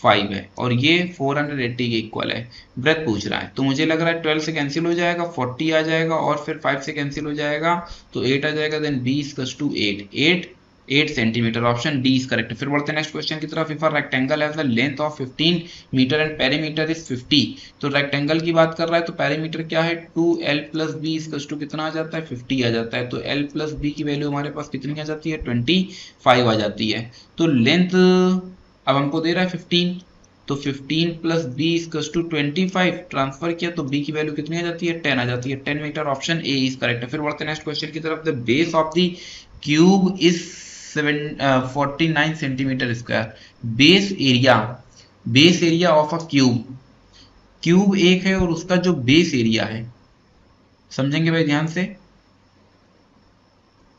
5 है, और ये 480 के इक्वल है। ब्रेथ पूछ रहा है तो मुझे लग रहा है 12 से कैंसिल हो जाएगा, 40 आ जाएगा, और फिर 5 से कैंसिल हो जाएगा तो 8 आ जाएगा। Then b equals to 8 centimetre, option D is correct. फिर बढ़ते हैं नेक्स्ट क्वेश्चन की तरफ। If a rectangle has the length of 15 metre and perimeter is 50, तो रेक्टेंगल की बात कर रहा है तो पेरीमीटर क्या है 2l plus B equals to कितना आ जाता है 50 आ जाता है। तो l प्लस बी की वैल्यू हमारे पास कितनी आ जाती है 25 आ जाती है। तो लेंथ अब हमको दे रहा है 15, तो 15 plus B equals to 25, transfer किया तो बी की वैल्यू कितनी आ जाती है 10 आ जाती है, 10 metre, option A is correct है। फिर बढ़ते हैं नेक्स्ट क्वेश्चन की तरफ। The base of the cube is 49 centimetre square. Base area of a cube, cube एक है और उसका जो बेस एरिया है, समझेंगे भाई ध्यान से।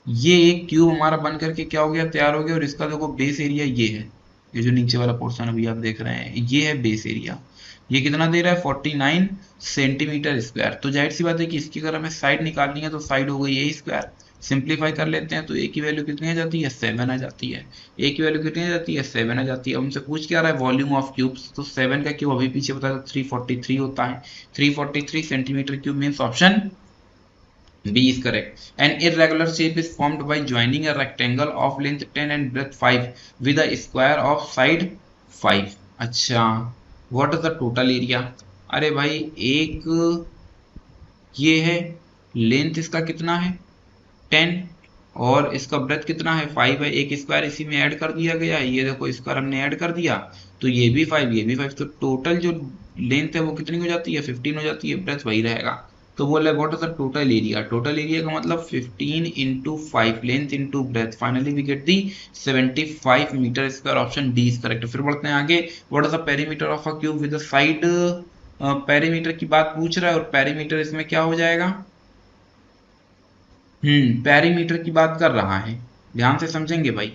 ये एक क्यूब हमारा बन करके क्या हो गया तैयार हो गया, और इसका देखो बेस एरिया ये है, ये जो नीचे वाला पोर्शन अभी आप देख रहे हैं ये है बेस एरिया। ये कितना दे रहा है 49 सेंटीमीटर स्क्वायर। तो जाहिर सी बात है कि इसकी अगर हमें साइड निकालनी है तो साइड हो गई ए स्क्वायर, सिंप्लीफाई कर लेते हैं तो ए की वैल्यू कितनी आ जाती है 7 आ जाती है। ए की वैल्यू कितनी आ जाती है 7 आ जाती है। अब हमसे पूछ क्या रहा है वॉल्यूम ऑफ क्यूब्स, तो 7 का क्यूब अभी पीछे बताया 343 होता है, 343 centimetre cube means option B is correct. An irregular shape is formed by joining a rectangle of length 10 and breadth 5 with a square of side 5. अच्छा, what is the total area? अरे भाई एक ये है, लेंथ इसका कितना है 10 और इसका ब्रेथ कितना है 5 है, एक स्क्वायर इसी में ऐड कर दिया गया है, ये देखो स्क्वायर हमने ऐड कर दिया तो ये भी 5 ये भी 5, तो टोटल जो लेंथ है वो कितनी हो जाती है 15 हो जाती है, ब्रेथ वही रहेगा। तो बोल रहा है what is the total area, total area का मतलब 15 into 5 length into breadth, finally we get the 75 metre square, option D is correct. फिर बढ़ते हैं आगे। What is the perimeter of a cube with the side, perimeter की बात पूछ रहा है और पेरीमीटर इसमें क्या हो जाएगा, पेरीमीटर की बात कर रहा है, ध्यान से समझेंगे भाई।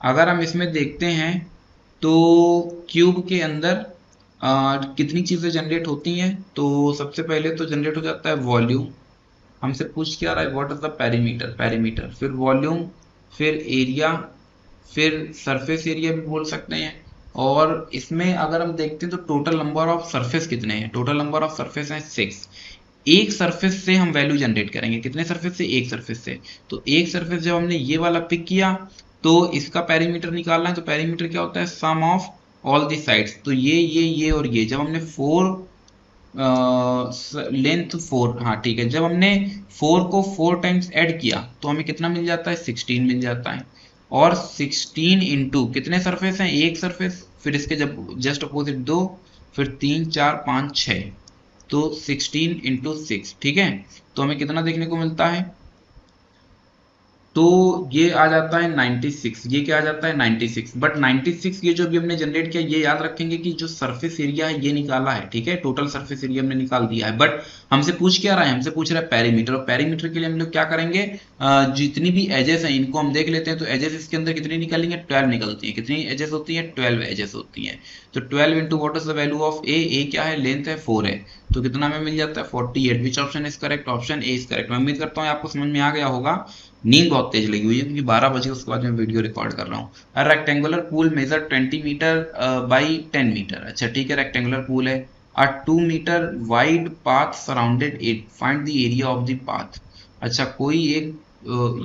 अगर हम इसमें देखते हैं तो क्यूब के अंदर कितनी चीजें जनरेट होती हैं, तो सबसे पहले तो जनरेट हो जाता है वॉल्यूम, हमसे पूछ क्या रहा है what is the perimeter, perimeter, फिर वॉल्यूम, फिर एरिया, फिर सरफेस एरिया भी बोल सकते हैं। और इसमें अगर हम देखते हैं तो टोटल नंबर ऑफ सरफेस कितने हैं, टोटल नंबर ऑफ सरफेस हैं 6। एक सरफेस से हम वैल्यू जनरेट करेंगे, कितने सरफेस से, एक सरफेस से। तो एक सरफेस जब हमने ये वाला पिक किया तो इसका पेरीमीटर निकालना है, तो पेरीमीटर क्या होता है सम ऑफ ऑल दी साइड्स, तो ये और ये, जब हमने 4 लेंथ 4, हाँ ठीक है, जब हमने 4 को 4 टाइम्स ऐड किया तो हमें कितना मिल जाता है 16 मिल जाता है। और 16 इंटू कितने सरफेस हैं, एक सरफेस, फिर इसके जब जस्ट अपोजिट 2, फिर 3 4 5 6, तो 16 इंटू 6, ठीक है। तो हमें कितना देखने को मिलता है, तो ये आ जाता है 96, ये क्या आ जाता है 96। बट 96 ये जो अभी हमने जनरेट किया, ये याद रखेंगे कि जो सरफेस एरिया है ये निकाला है, ठीक है, टोटल सरफेस एरिया हमने निकाल दिया है। बट हमसे पूछ क्या रहा है, हमसे पूछ रहा है पेरीमीटर, और पेरीमीटर के लिए हम लोग क्या करेंगे, जितनी भी एजेस हैं इनको हम देख लेते हैं। तो एजेस इसके अंदर कितनी निकलेंगे 12 निकलती है, कितनी एजेस होती है 12 एजेस होती है। तो 12 into what is the value of A क्या है लेंथ है 4 है, तो कितना हमें मिल जाता है 48। विच option is correct, option A is correct. मैं उम्मीद करता हूँ आपको समझ में आ गया होगा। नींद बहुत तेज लगी हुई है क्योंकि 12 बजे उसके बाद मैं वीडियो रिकॉर्ड कर रहा हूँ। Rectangular pool measure 20 metre by 10 metre. अच्छा ठीक है, रेक्टेंगुलर पूल है। A 2 metre wide path surrounded it, find the area of the path. अच्छा, कोई एक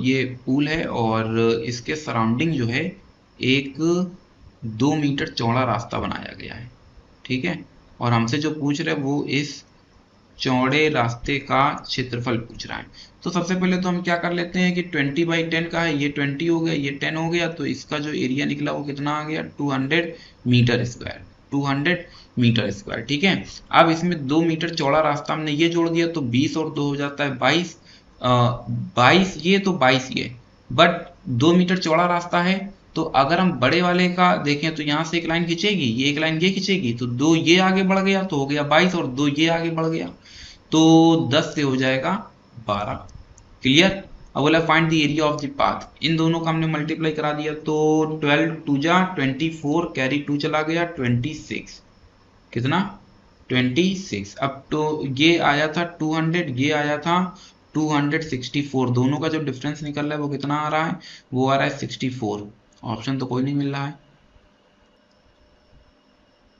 ये पूल है और इसके सराउंडिंग जो है एक 2 मीटर चौड़ा रास्ता बनाया गया है, ठीक है। और हमसे जो पूछ रहे हैं वो इस चौड़े रास्ते का क्षेत्रफल पूछ रहा है। तो सबसे पहले तो हम क्या कर लेते हैं कि 20/10 का है, ये 20 हो गया, ये 10 हो गया, तो इसका जो एरिया निकला वो कितना आ गया 200 मीटर स्क्वायर, 200 मीटर स्क्वायर, ठीक है। अब इसमें 2 मीटर चौड़ा रास्ता हमने ये जोड़ दिया तो 20 और 2 हो जाता है 22, 22 ये तो 22 ये, बट 2 मीटर चौड़ा रास्ता है। तो अगर हम बड़े वाले का देखें तो यहाँ से एक लाइन खींचेगी, ये एक लाइन ये खींचेगी, तो 2 ये आगे बढ़ गया तो हो गया 22 और 2 ये आगे बढ़ गया तो 10 से हो जाएगा 12। क्लियर। अब बोला find the area of the path, इन दोनों का हमने मल्टीप्लाई करा दिया तो 12 टू जा 24, कैरी 2 चला गया 26, कितना 26। अब तो ये आया था 200, ये आया था 264, दोनों का जो डिफरेंस निकल रहा है वो कितना आ रहा है, वो आ रहा है 64। ऑप्शन तो कोई नहीं मिल रहा है,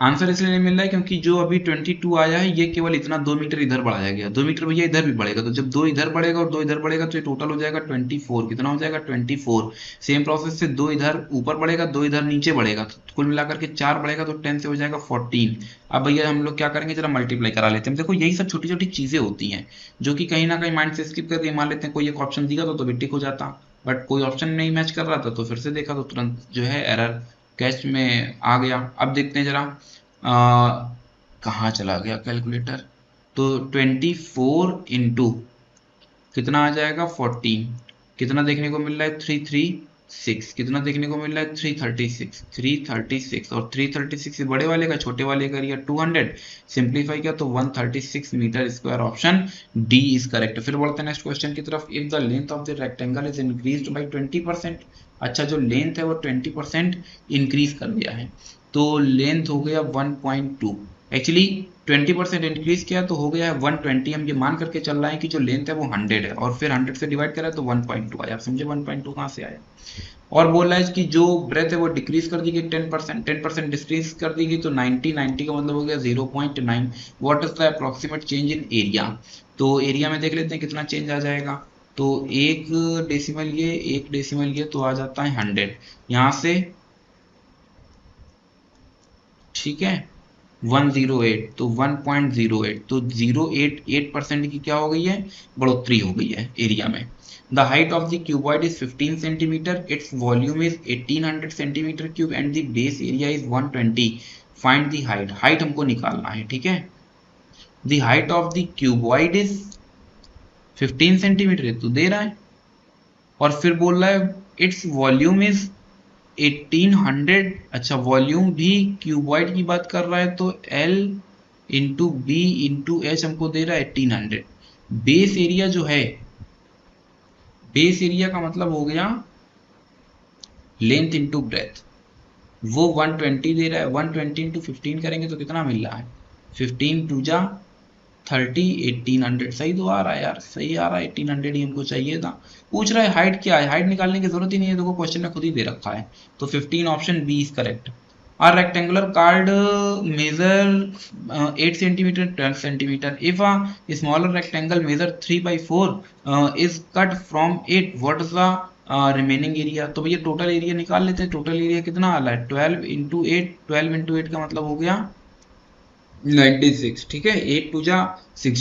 आंसर इसलिए नहीं मिल रहा है क्योंकि जो अभी 22 आया है ये केवल इतना 2 मीटर इधर बढ़ाया गया, 2 मीटर भैया इधर भी बढ़ेगा, तो जब 2 इधर बढ़ेगा और 2 इधर बढ़ेगा तो ये टोटल हो जाएगा 24, कितना हो जाएगा 24। सेम प्रोसेस से 2 इधर ऊपर बढ़ेगा, 2 इधर नीचे बढ़ेगा, तो कुल मिलाकर के 4 बढ़ेगा तो 10 से हो जाएगा 14। अब भैया हम लोग क्या करेंगे, जरा मल्टीप्लाई करा लेते हैं। देखो यही सब छोटी छोटी चीजें होती हैं जो कि कहीं ना कहीं माइंड से स्किप करके मान लेते हैं, कोई एक ऑप्शन दिया तो भी टिक हो जाता, बट कोई ऑप्शन नहीं मैच कर रहा था तो फिर से देखा तो तुरंत जो है एरर कैच में आ गया। अब देखते हैं जरा कहाँ चला गया कैलकुलेटर, तो 24 इंटू कितना आ जाएगा 14, कितना देखने को मिल रहा है 336, कितना देखने को मिल रहा है 336, 336 और 336 बड़े वाले का छोटे वाले का एरिया 200, सिंप्लीफाई किया तो 136 metre square, option D is correct. फिर बढ़ते हैं नेक्स्ट क्वेश्चन की तरफ। If the length of the rectangle is increased by 20%, अच्छा जो लेंथ है वो 20% इंक्रीज कर दिया है, तो लेंथ हो गया 1.2, एक्चुअली 20% इंक्रीज किया तो हो गया है 120। हम ये मान करके चल रहे हैं कि जो लेंथ है वो 100 है और फिर 100 से डिवाइड करा तो 1.2 आया। आप समझे 1.2 कहाँ से आया। और बोल रहा है कि जो ब्रेथ है वो डिक्रीज कर दी गई 10%, 10% डिक्रीज कर दी गई तो 90, 90 का मतलब हो गया 0.9। What is the approximate change in area, तो एरिया में देख लेते हैं कितना चेंज आ जाएगा, तो एक डेसिमल ये, एक डेसिमल ये, तो आ जाता है 100 यहाँ से, ठीक है 108, तो 1.08, तो 0.88% की क्या हो गई है, बढ़ोतरी हो गई है एरिया में। The height of the cuboid is 15 centimetre, its volume is 1800 centimetre cube and the base area is 120, find the height, height हमको निकालना है, ठीक है। The height of the cuboid is 15 centimetre तो दे रहा है, और फिर बोल रहा है इट्स वॉल्यूम इज 1800, अच्छा वॉल्यूम भी क्यूबॉइड की बात कर रहा है तो L into B into H हमको दे रहा है 1800। बेस एरिया जो है, बेस एरिया का मतलब हो गया लेंथ इंटू ब्रेथ, वो 120 दे रहा है, 120 इंटू 15 करेंगे तो कितना मिल रहा है 15 टू जा 30, 1800 सही तो आ रहा है यार, सही आ रहा है 1800 ही हमको चाहिए था। पूछ रहा है हाइट क्या है, हाइट निकालने की जरूरत ही नहीं है, देखो क्वेश्चन में खुद ही दे रखा है, तो 15 ऑप्शन बी इज करेक्ट। आर rectangular card measure 8 centimetre 12 centimetre, if a smaller rectangle measure 3/4 is cut from it, what is the remaining area. तो भैया टोटल एरिया निकाल लेते हैं, टोटल एरिया कितना आ रहा है 12 इंटू 8, 12 इंटू 8 का मतलब हो गया 96, ठीक है 8 टू जा 6,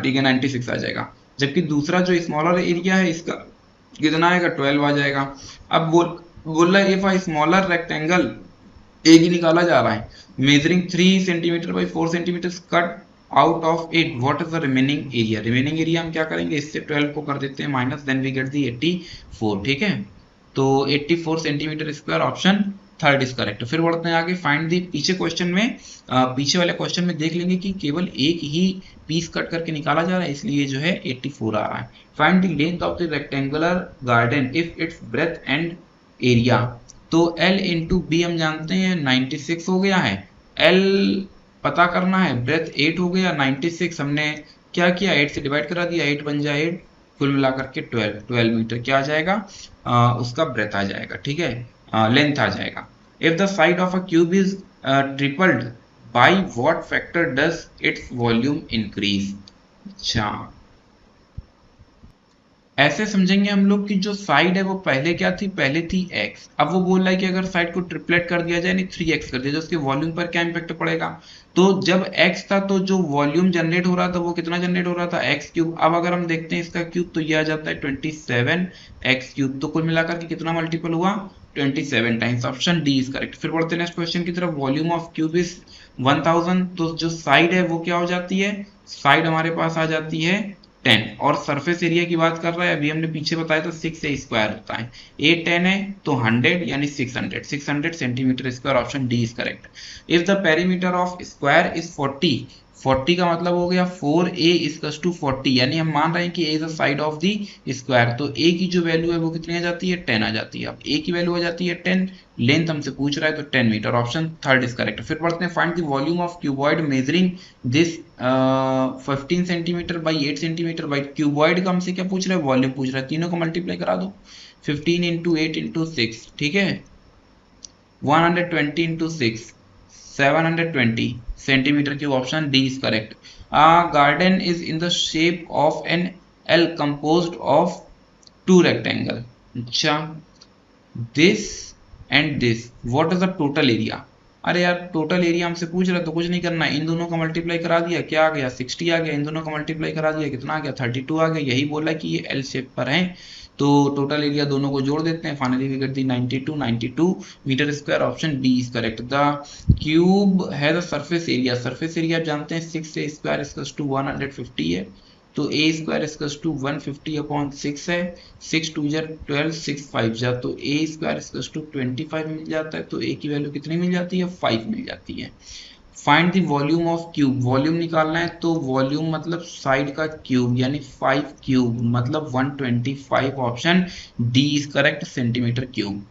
ठीक है 96 आ जाएगा। जबकि दूसरा जो स्मॉलर एरिया है इसका कितना आएगा 12 आ जाएगा। अब बोल रहा है इफ अ स्मॉलर रेक्टेंगल, एक ही निकाला जा रहा है, measuring 3 centimetre by 4 centimetre cut out of it, what is the remaining area. Remaining area हम क्या करेंगे, इससे 12 को कर देते हैं minus, then we get the 84, ठीक है तो 84 centimetre square, option third is correct. फिर बढ़ते हैं आगे, फाइंड दी, पीछे क्वेश्चन में पीछे वाले क्वेश्चन में देख लेंगे कि केवल एक ही पीस कट करके निकाला जा रहा है, इसलिए जो है 84 आ रहा है। Find the length of the rectangular garden if it's breath and area, तो L इंटू बी हम जानते हैं 96 हो गया है, L पता करना है, ब्रेथ 8 हो गया, 96 हमने क्या किया 8 से डिवाइड करा दिया, 8 बन जाए 8, कुल मिलाकर के 12 मीटर क्या आ जाएगा, उसका ब्रेथ आ जाएगा, ठीक है लेंथ आ जाएगा। If the side of a cube is tripled by what factor does its volume increase. अच्छा ऐसे समझेंगे हम लोग कि जो साइड है वो पहले क्या थी, पहले थी x, अब वो बोल रहा है कि अगर साइड को ट्रिपलेट कर दिया जाए, नहीं 3x कर दिया जाए, उसके वॉल्यूम पर क्या इंपैक्ट पड़ेगा। तो जब x था तो जो वॉल्यूम जनरेट हो रहा था वो कितना जनरेट हो रहा था x क्यूब। अब अगर हम देखते हैं इसका क्यूब तो ये आ जाता है 27x क्यूब, तो कुल मिलाकर के कितना मल्टीपल हुआ 27 times, option D is correct. फिर बढ़ते हैं नेक्स्ट क्वेश्चन की तरफ, वॉल्यूम ऑफ क्यूब इज 1000, तो जो साइड है वो क्या हो जाती है, साइड हमारे पास आ जाती है 10, और सरफेस एरिया की बात कर रहा है, अभी हमने पीछे बताया था 6 से स्क्वायर होता है, ए 10 है तो 100 यानी 600 centimetre square, option D is correct. If the perimeter of square is 40 40 का मतलब हो गया 4a इक्वल्स टू 40, यानी हम मान रहे हैं कि a is the side of the square, तो a की जो वैल्यू है वो कितनी आ जाती है 10 आ जाती है। अब a की वैल्यू आ जाती है 10, लेंथ हमसे पूछ रहा है तो 10 metre, option third is correct. फिर पढ़ते हैं find the volume of cuboid measuring this 15 centimetre by 8 centimetre by, cuboid का हमसे क्या पूछ रहा है वॉल्यूम पूछ रहा है, तीनों को मल्टीप्लाई करा दो 15 इंटू 8 इंटू 6, ठीक है 120 into 6 720 सेंटीमीटर की, option D is correct. Garden is in the shape of an L composed of two rectangle, अच्छा this and this, what is the total area. अरे यार टोटल एरिया हमसे पूछ रहा है तो कुछ नहीं करना, इन दोनों का मल्टीप्लाई करा दिया, क्या आ गया 60 आ गया, इन दोनों का मल्टीप्लाई करा दिया कितना आ गया 32 आ गया, यही बोला कि ये एल शेप पर है, तो टोटल एरिया दोनों को जोड़ देते हैं, finally we get the 92 metre square, option D is correct. The cube has a surface area, surface area आप जानते हैं 6 ए स्क्वायर इक्वल्स टू 150 है, तो ए स्क्वायर इक्वल्स टू 150 अपॉन 6 है, 6 2 जा 12 6 5 जा, तो ए स्क्वायर इक्वल्स टू 25 मिल जाता है, तो ए की वैल्यू कितनी मिल जाती है 5 मिल जाती है। Find the volume of cube, volume निकालना है तो वॉल्यूम मतलब साइड का क्यूब, यानी 5 क्यूब मतलब 125, option D is correct centimetre cube.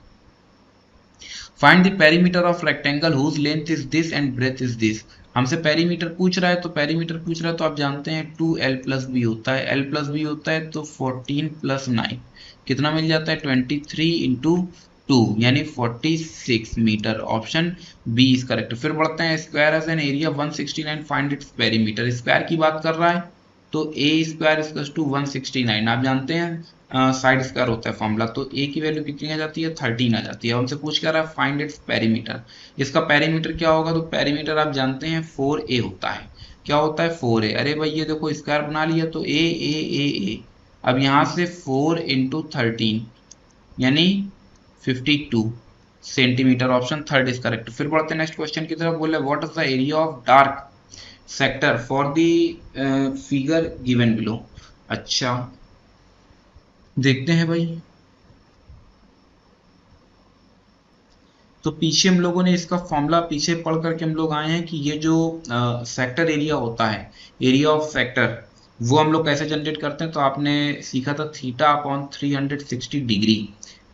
Find the perimeter of rectangle whose length is this and breadth is this, हमसे पेरीमीटर पूछ रहा है तो पेरीमीटर पूछ रहा है तो आप जानते हैं 2l प्लस बी होता है, l प्लस बी होता है तो 14 प्लस 9 कितना मिल जाता है 23 इंटू 2 यानी 46 metre, option B is correct. फिर बढ़ते हैं square has an area 169 find its perimeter, square की बात कर रहा है तो ए स्क्वायर इक्वल्स टू 169, आप जानते हैं साइड स्क्वायर होता है फॉर्मूला, तो ए की वैल्यू कितनी आ जाती है 13 आ जाती है। हमसे पूछ कर रहा है फाइंड इट्स पेरीमीटर, इसका पेरीमीटर क्या होगा, तो पेरीमीटर आप जानते हैं 4a होता है, क्या होता है 4a, अरे भाई ये देखो स्क्वायर बना लिया तो ए, अब यहाँ से 4 इंटू 13 यानी 52 centimetre, option third is correct. फिर बढ़ते हैं नेक्स्ट क्वेश्चन की तरफ, बोले what is the area of dark sector for the figure given below, अच्छा देखते हैं भाई, तो पीछे हम लोगों ने इसका फॉर्मूला पीछे पढ़ करके हम लोग आए हैं कि ये जो सेक्टर एरिया होता है, एरिया ऑफ सेक्टर, वो हम लोग कैसे जनरेट करते हैं, तो आपने सीखा था theta upon 360 degree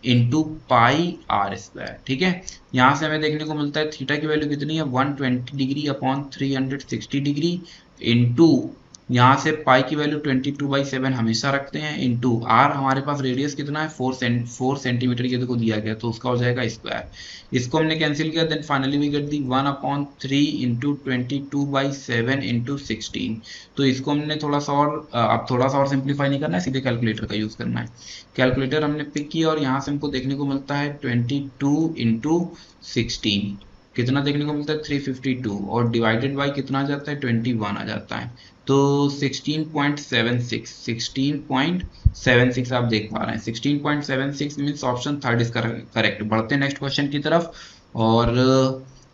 into pi R square, ठीक है। यहाँ से हमें देखने को मिलता है थीटा की वैल्यू कितनी है 120 डिग्री अपॉन 360 डिग्री इंटू यहाँ से पाई की वैल्यू 22/7 हमेशा रखते हैं, इंटू आर हमारे पास रेडियस कितना है 4 सेंटीमीटर ये देखो दिया गया, तो उसका हो जाएगा स्क्वायर, इसको हमने कैंसिल किया, then finally we get the 1/3 into 22/7 into 16, तो इसको हमने थोड़ा सा और अब थोड़ा सा और सिंप्लीफाई नहीं करना है, सीधे कैलकुलेटर का यूज करना है, कैलकुलेटर हमने पिक किया और यहाँ से हमको देखने को मिलता है 22 इंटू 16 कितना देखने को मिलता है 352 और डिवाइडेड बाई कितना आ जाता है 21 आ जाता है, तो 16.76 आप देख पा रहे हैं 16.76 means option third is correct. बढ़ते हैं नेक्स्ट क्वेश्चन की तरफ, और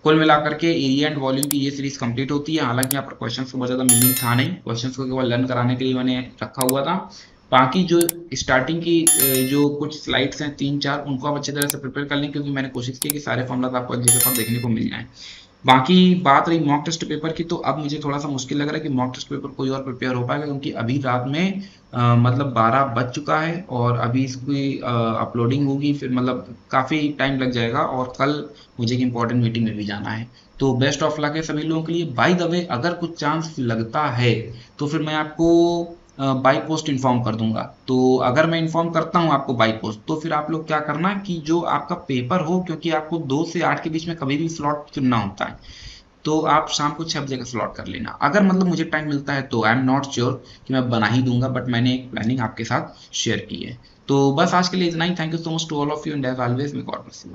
कुल मिलाकर के एरिया एंड वॉल्यूम की ये सीरीज कंप्लीट होती है। हालांकि यहाँ पर क्वेश्चंस को बहुत ज़्यादा मीनिंग था नहीं, क्वेश्चंस को केवल लर्न कराने के लिए मैंने रखा हुआ था, बाकी जो स्टार्टिंग की जो कुछ स्लाइड्स हैं 3-4 उनको आप अच्छी तरह से प्रिपेयर कर लें, क्योंकि मैंने कोशिश की कि सारे फॉर्मूला आपको एक जगह पर देखने को मिल जाएं। बाकी बात रही मॉक टेस्ट पेपर की, तो अब मुझे थोड़ा सा मुश्किल लग रहा है कि मॉक टेस्ट पेपर कोई और प्रिपेयर हो पाएगा, क्योंकि अभी रात में मतलब 12 बज चुका है और अभी इसकी अपलोडिंग होगी, फिर मतलब काफ़ी टाइम लग जाएगा और कल मुझे एक इंपॉर्टेंट मीटिंग में भी जाना है। तो बेस्ट ऑफ लक है सभी लोगों के लिए। बाय द वे अगर कुछ चांस लगता है तो फिर मैं आपको बाई पोस्ट इन्फॉर्म कर दूंगा, तो अगर मैं इन्फॉर्म करता हूं आपको बाई पोस्ट, तो फिर आप लोग क्या करना कि जो आपका पेपर हो, क्योंकि आपको 2 से 8 के बीच में कभी भी स्लॉट चुनना होता है, तो आप शाम को 6 बजे का स्लॉट कर लेना। अगर मतलब मुझे टाइम मिलता है तो आई एम नॉट श्योर कि मैं बना ही दूंगा, बट मैंने एक प्लानिंग आपके साथ शेयर की है। तो बस आज के लिए इतना ही। Thank you so much to all of you and as always may God bless you.